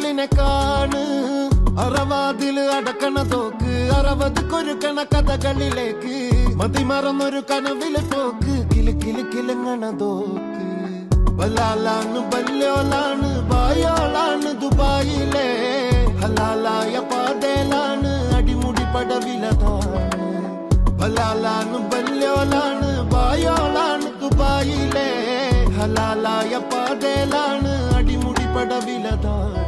അരികിലിനെ കാണ് അറവാതില് അടക്കണ തോക്ക് 60 കൊരുക്കണ കഥകളിലേക്ക് മതിമറന്നൊരു കനവില് പോക്ക് കിലു കിലു കിലുങ്ങണ തോക്ക് ബലാലാണ് ബല്യോലാണ് ബായോളാണ് ദുബായിലെ ഹലാലായ പാതയിലാണ് അടിമുടി പടവിലതാണ് ബലാലാണ് ബല്യോലാണ് ബായോളാണ് ദുബായിലെ ഹലാലായ പാതയിലാണ് അടിമുടി പടവിലതാണ്